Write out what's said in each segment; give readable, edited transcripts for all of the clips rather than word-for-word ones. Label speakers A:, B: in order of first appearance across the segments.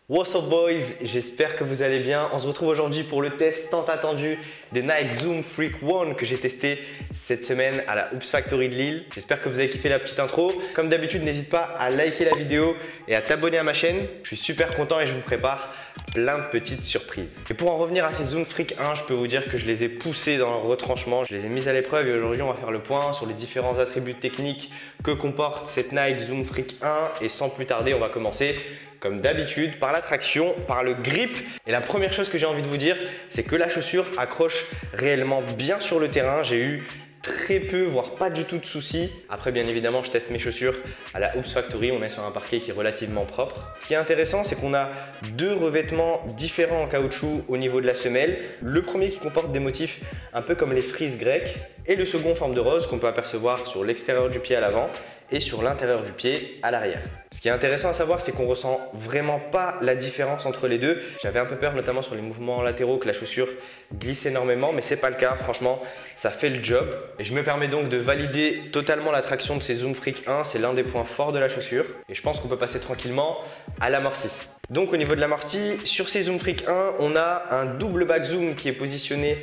A: What's up boys, j'espère que vous allez bien. On se retrouve aujourd'hui pour le test tant attendu des Nike Zoom Freak One que j'ai testé cette semaine à la Hoops Factory de Lille. J'espère que vous avez kiffé la petite intro. Comme d'habitude, n'hésite pas à liker la vidéo et à t'abonner à ma chaîne. Je suis super content et je vous prépare plein de petites surprises. Et pour en revenir à ces Zoom Freak 1, je peux vous dire que je les ai poussés dans leur retranchement. Je les ai mis à l'épreuve et aujourd'hui, on va faire le point sur les différents attributs techniques que comporte cette Nike Zoom Freak 1. Et sans plus tarder, on va commencer comme d'habitude, par la traction, par le grip. Et la première chose que j'ai envie de vous dire, c'est que la chaussure accroche réellement bien sur le terrain. J'ai eu très peu, voire pas du tout de soucis. Après, bien évidemment, je teste mes chaussures à la Hoops Factory. On est sur un parquet qui est relativement propre. Ce qui est intéressant, c'est qu'on a deux revêtements différents en caoutchouc au niveau de la semelle. Le premier qui comporte des motifs un peu comme les frises grecques et le second en forme de rose qu'on peut apercevoir sur l'extérieur du pied à l'avant et sur l'intérieur du pied à l'arrière. Ce qui est intéressant à savoir, c'est qu'on ressent vraiment pas la différence entre les deux. J'avais un peu peur, notamment sur les mouvements latéraux, que la chaussure glisse énormément, mais c'est pas le cas. Franchement, ça fait le job. Et je me permets donc de valider totalement la traction de ces Zoom Freak 1. C'est l'un des points forts de la chaussure. Et je pense qu'on peut passer tranquillement à l'amorti. Donc au niveau de l'amorti, sur ces Zoom Freak 1, on a un double back zoom qui est positionné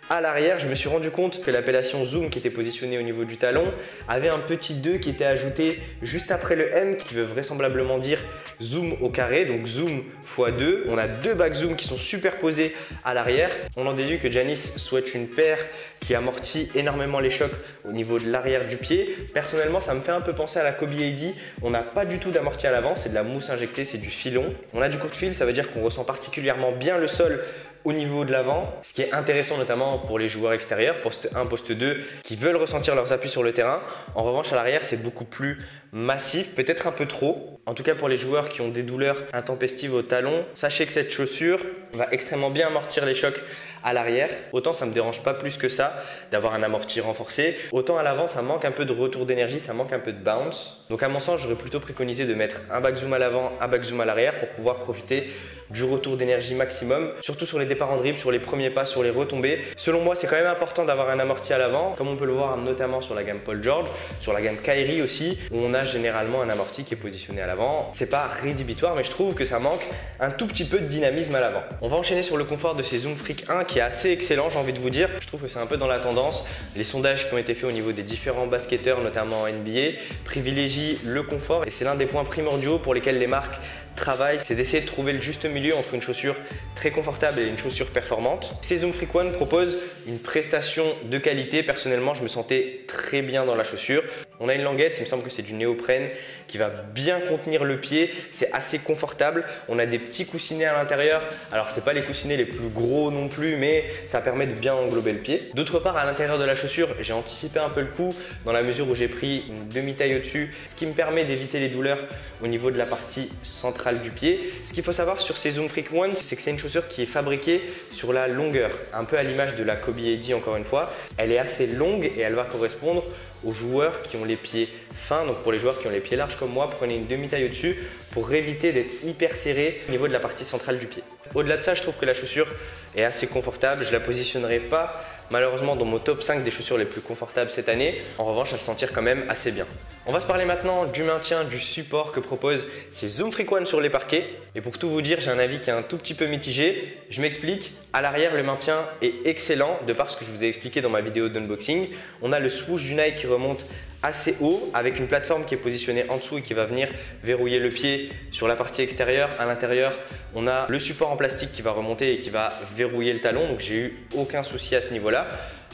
A: à l'arrière. Je me suis rendu compte que l'appellation Zoom qui était positionnée au niveau du talon avait un petit 2 qui était ajouté juste après le M qui veut vraisemblablement dire Zoom au carré, donc Zoom x 2. On a deux back Zoom qui sont superposés à l'arrière. On en déduit que Giannis souhaite une paire qui amortit énormément les chocs au niveau de l'arrière du pied. Personnellement, ça me fait un peu penser à la Kobe AD. On n'a pas du tout d'amorti à l'avant, c'est de la mousse injectée, c'est du filon. On a du court fil, ça veut dire qu'on ressent particulièrement bien le sol au niveau de l'avant, ce qui est intéressant notamment pour les joueurs extérieurs, poste 1, poste 2, qui veulent ressentir leurs appuis sur le terrain. En revanche, à l'arrière, c'est beaucoup plus massif, peut-être un peu trop. En tout cas, pour les joueurs qui ont des douleurs intempestives au talon, sachez que cette chaussure va extrêmement bien amortir les chocs à l'arrière. Autant ça ne me dérange pas plus que ça d'avoir un amorti renforcé, autant à l'avant ça manque un peu de retour d'énergie, ça manque un peu de bounce. Donc à mon sens, j'aurais plutôt préconisé de mettre un back zoom à l'avant, un back zoom à l'arrière pour pouvoir profiter du retour d'énergie maximum, surtout sur les départs en dribble, sur les premiers pas, sur les retombées. Selon moi, c'est quand même important d'avoir un amorti à l'avant, comme on peut le voir notamment sur la gamme Paul George, sur la gamme Kyrie aussi, où on a généralement un amorti qui est positionné à l'avant. C'est pas rédhibitoire, mais je trouve que ça manque un tout petit peu de dynamisme à l'avant. On va enchaîner sur le confort de ces Zoom Freak 1 qui est assez excellent, j'ai envie de vous dire. Je trouve que c'est un peu dans la tendance. Les sondages qui ont été faits au niveau des différents basketteurs, notamment en NBA, privilégient le confort et c'est l'un des points primordiaux pour lesquels les marques travail, c'est d'essayer de trouver le juste milieu entre une chaussure très confortable et une chaussure performante. Ces Zoom Freak One proposent une prestation de qualité. Personnellement, je me sentais très bien dans la chaussure. On a une languette, il me semble que c'est du néoprène qui va bien contenir le pied. C'est assez confortable. On a des petits coussinets à l'intérieur. Alors, ce n'est pas les coussinets les plus gros non plus, mais ça permet de bien englober le pied. D'autre part, à l'intérieur de la chaussure, j'ai anticipé un peu le coup dans la mesure où j'ai pris une demi-taille au-dessus, ce qui me permet d'éviter les douleurs au niveau de la partie centrale du pied. Ce qu'il faut savoir sur ces Zoom Freak One, c'est que c'est une chaussure qui est fabriquée sur la longueur, un peu à l'image de la Kobe AD encore une fois. Elle est assez longue et elle va correspondre aux joueurs qui ont les pieds fins. Donc pour les joueurs qui ont les pieds larges comme moi, prenez une demi-taille au-dessus pour éviter d'être hyper serré au niveau de la partie centrale du pied. Au-delà de ça, je trouve que la chaussure est assez confortable. Je ne la positionnerai pas malheureusement dans mon top 5 des chaussures les plus confortables cette année. En revanche, elle se sentir quand même assez bien. On va se parler maintenant du maintien du support que proposent ces Zoom Freak One sur les parquets. Et pour tout vous dire, j'ai un avis qui est un tout petit peu mitigé. Je m'explique. À l'arrière, le maintien est excellent de par ce que je vous ai expliqué dans ma vidéo d'unboxing. On a le swoosh du Nike qui remonte assez haut avec une plateforme qui est positionnée en dessous et qui va venir verrouiller le pied sur la partie extérieure. À l'intérieur, on a le support en plastique qui va remonter et qui va verrouiller le talon. Donc j'ai eu aucun souci à ce niveau-là.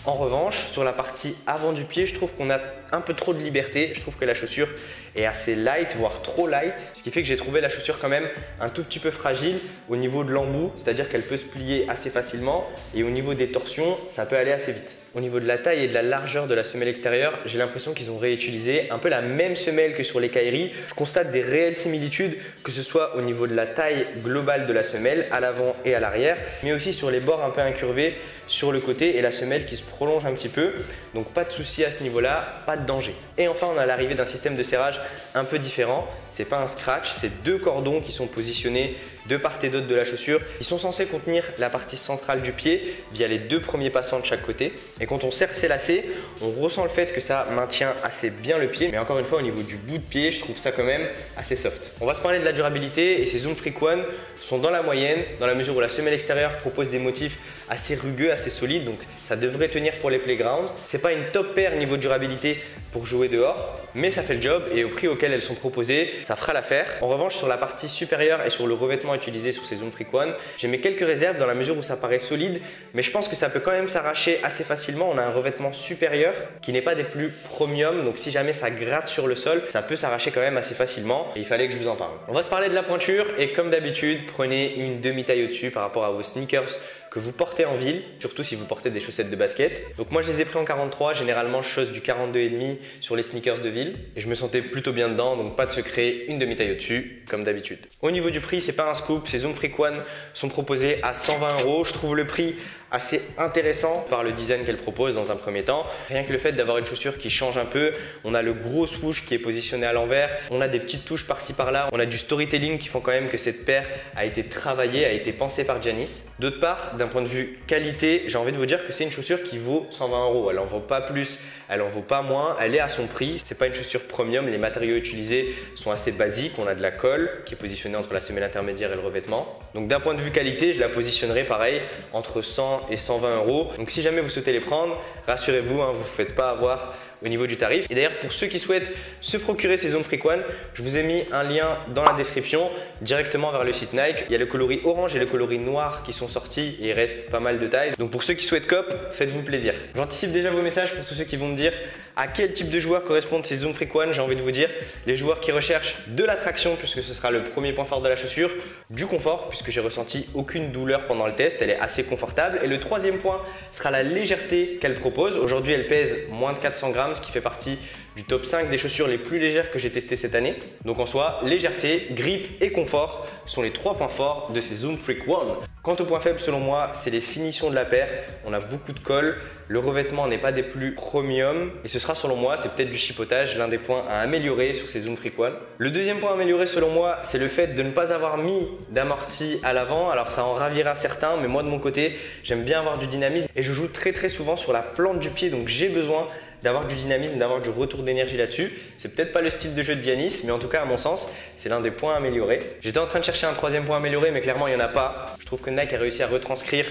A: En revanche, sur la partie avant du pied, je trouve qu'on a un peu trop de liberté. Je trouve que la chaussure est assez light, voire trop light. Ce qui fait que j'ai trouvé la chaussure quand même un tout petit peu fragile au niveau de l'embout, c'est-à-dire qu'elle peut se plier assez facilement et au niveau des torsions, ça peut aller assez vite. Au niveau de la taille et de la largeur de la semelle extérieure, j'ai l'impression qu'ils ont réutilisé un peu la même semelle que sur les Kyrie. Je constate des réelles similitudes, que ce soit au niveau de la taille globale de la semelle, à l'avant et à l'arrière, mais aussi sur les bords un peu incurvés. sur le côté et la semelle qui se prolonge un petit peu. Donc pas de souci à ce niveau-là, pas de danger. Et enfin, on a l'arrivée d'un système de serrage un peu différent. C'est pas un scratch, c'est 2 cordons qui sont positionnés de part et d'autre de la chaussure. Ils sont censés contenir la partie centrale du pied via les 2 premiers passants de chaque côté. Et quand on serre ces lacets, on ressent le fait que ça maintient assez bien le pied. Mais encore une fois, au niveau du bout de pied, je trouve ça quand même assez soft. On va se parler de la durabilité et ces Zoom Freak One sont dans la moyenne, dans la mesure où la semelle extérieure propose des motifs assez rugueux, assez solides, donc ça devrait tenir pour les playgrounds. C'est pas une top paire niveau durabilité pour jouer dehors, mais ça fait le job et au prix auquel elles sont proposées, ça fera l'affaire. En revanche, sur la partie supérieure et sur le revêtement utilisé sur ces Zoom Freak One, j'ai mis quelques réserves dans la mesure où ça paraît solide, mais je pense que ça peut quand même s'arracher assez facilement. On a un revêtement supérieur qui n'est pas des plus premium, donc si jamais ça gratte sur le sol, ça peut s'arracher quand même assez facilement et il fallait que je vous en parle. On va se parler de la pointure et comme d'habitude, prenez une demi-taille au-dessus par rapport à vos sneakers que vous portez en ville, surtout si vous portez des chaussettes de basket. Donc moi je les ai pris en 43, généralement je chausse du 42,5 sur les sneakers de ville et je me sentais plutôt bien dedans, donc pas de secret, une demi-taille au-dessus comme d'habitude. Au niveau du prix, c'est pas un scoop, ces Zoom Freak One sont proposés à 120 €. Je trouve le prix assez intéressant par le design qu'elle propose dans un premier temps. Rien que le fait d'avoir une chaussure qui change un peu, on a le gros swoosh qui est positionné à l'envers, on a des petites touches par-ci par-là, on a du storytelling qui font quand même que cette paire a été travaillée, a été pensée par Giannis. D'autre part, d'un point de vue qualité, j'ai envie de vous dire que c'est une chaussure qui vaut 120 €. Elle en vaut pas plus, elle en vaut pas moins, elle est à son prix. C'est pas une chaussure premium, les matériaux utilisés sont assez basiques. On a de la colle qui est positionnée entre la semelle intermédiaire et le revêtement. Donc d'un point de vue qualité, je la positionnerai pareil entre 100 et 120 €. Donc si jamais vous souhaitez les prendre, rassurez-vous, vous ne vous faites pas avoir au niveau du tarif. Et d'ailleurs, pour ceux qui souhaitent se procurer ces Zoom Freak One, je vous ai mis un lien dans la description directement vers le site Nike. Il y a le coloris orange et le coloris noir qui sont sortis et il reste pas mal de tailles. Donc pour ceux qui souhaitent cop, faites-vous plaisir. J'anticipe déjà vos messages pour tous ceux qui vont me dire à quel type de joueurs correspondent ces Zoom Freak One. J'ai envie de vous dire les joueurs qui recherchent de l'attraction puisque ce sera le premier point fort de la chaussure, du confort puisque j'ai ressenti aucune douleur pendant le test, elle est assez confortable. Et le troisième point sera la légèreté qu'elle propose. Aujourd'hui, elle pèse moins de 400 grammes, ce qui fait partie du top 5 des chaussures les plus légères que j'ai testées cette année. Donc en soi, légèreté, grip et confort sont les 3 points forts de ces Zoom Freak One. Quant au point faible, selon moi, c'est les finitions de la paire. On a beaucoup de colle, le revêtement n'est pas des plus premium et ce sera selon moi, c'est peut-être du chipotage, l'un des points à améliorer sur ces Zoom Freak One. Le deuxième point à améliorer selon moi, c'est le fait de ne pas avoir mis d'amorti à l'avant. Alors ça en ravira certains, mais moi de mon côté, j'aime bien avoir du dynamisme et je joue très souvent sur la plante du pied, donc j'ai besoin d'avoir du dynamisme, d'avoir du retour d'énergie là-dessus. C'est peut-être pas le style de jeu de Giannis, mais en tout cas à mon sens, c'est l'un des points à améliorer. J'étais en train de chercher un troisième point à améliorer, mais clairement il n'y en a pas. Je trouve que Nike a réussi à retranscrire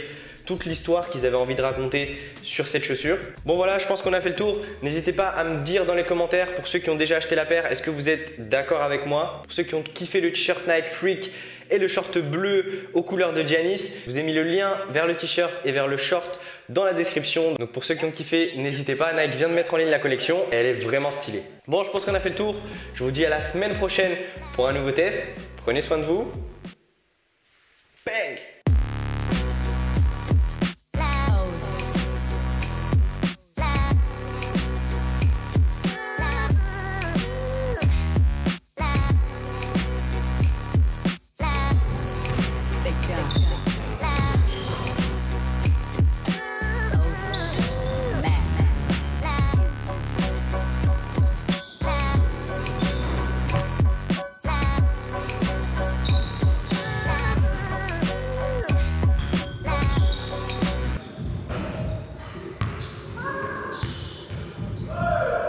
A: toute l'histoire qu'ils avaient envie de raconter sur cette chaussure. Bon voilà, je pense qu'on a fait le tour. N'hésitez pas à me dire dans les commentaires, pour ceux qui ont déjà acheté la paire, est-ce que vous êtes d'accord avec moi? Pour ceux qui ont kiffé le t-shirt Nike Freak et le short bleu aux couleurs de Giannis, je vous ai mis le lien vers le t-shirt et vers le short dans la description. Donc pour ceux qui ont kiffé, n'hésitez pas, Nike vient de mettre en ligne la collection et elle est vraiment stylée. Bon, je pense qu'on a fait le tour. Je vous dis à la semaine prochaine pour un nouveau test. Prenez soin de vous.